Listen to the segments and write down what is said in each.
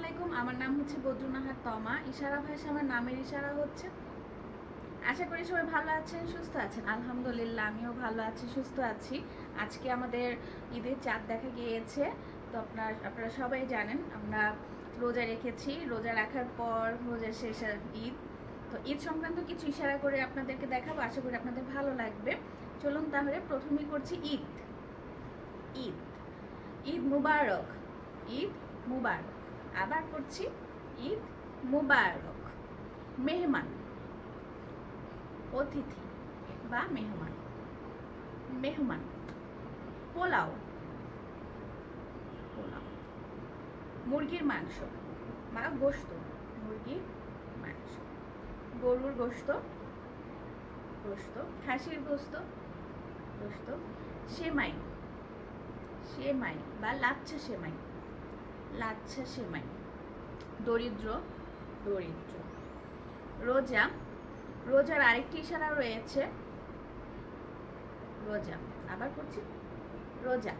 আলাইকুম, আমার নাম হচ্ছে বদরুন্নাহার তমা। ইশারা ভাষা আমার নামের ইশারা হচ্ছে। আশা করি সবাই ভালো আছেন, সুস্থ আছেন। আলহামদুলিল্লাহ আমিও ভালো আছি, সুস্থ আছি। আজকে আমাদের ঈদের চাঁদ দেখা গিয়েছে। তো আপনারা সবাই জানেন আমরা রোজা রেখেছি। রোজা রাখার পর রোজা শেষে ঈদ। তো ঈদ সংক্রান্ত কিছু ইশারা করে আপনাদেরকে দেখাবো, আশা করি আপনাদের ভালো লাগবে। চলুন তাহলে প্রথমেই করছি ঈদ। ঈদ ঈদ মুবারক, ঈদ মুবারক। আবার করছি ঈদ মুবারক। মেহমান, অতিথি বা মেহমান, মেহমান। পোলাও, পোলাও। মুরগির মাংস বা গোশত, মুরগির মাংস। গরুর গোশত, গোশত। খাসির গোশত, গোশত। সেমাই, সেমাই বা লাচ্ছা সেমাই, লাচ্ছা সেমাই। দরিদ্র, দরিদ্র। রোজা, রোজার আরেকটি ইশারা রয়েছে রোজা। আবার করছি রোজা।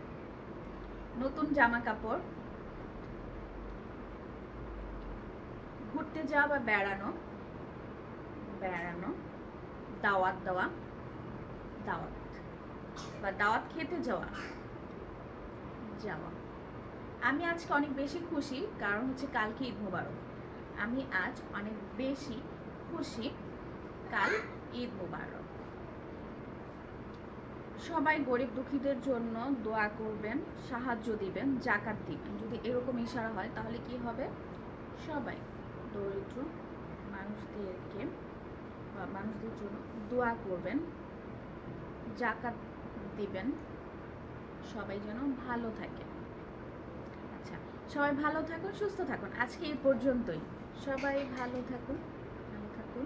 নতুন জামা কাপড়। ঘুরতে যাওয়া বা বেড়ানো, বেড়ানো। দাওয়াত দেওয়া, দাওয়াত বা দাওয়াত খেতে যাওয়া, যাওয়া। আমি আজকে অনেক বেশি খুশি, কারণ হচ্ছে কালকে ঈদ মুবারক। আমি আজ অনেক বেশি খুশি, কাল ঈদ মুবারক। সবাই গরিব দুঃখীদের জন্য দোয়া করবেন, সাহায্য দিবেন, জাকাত দিবেন। যদি এরকম ইশারা হয় তাহলে কি হবে? সবাই দরিদ্র মানুষদেরকে বা মানুষদের জন্য দোয়া করবেন, জাকাত দিবেন, সবাই যেন ভালো থাকে। আচ্ছা, সবাই ভালো থাকুন, সুস্থ থাকুন। আজকে এই পর্যন্তই। সবাই ভালো থাকুন, ভালো থাকুন।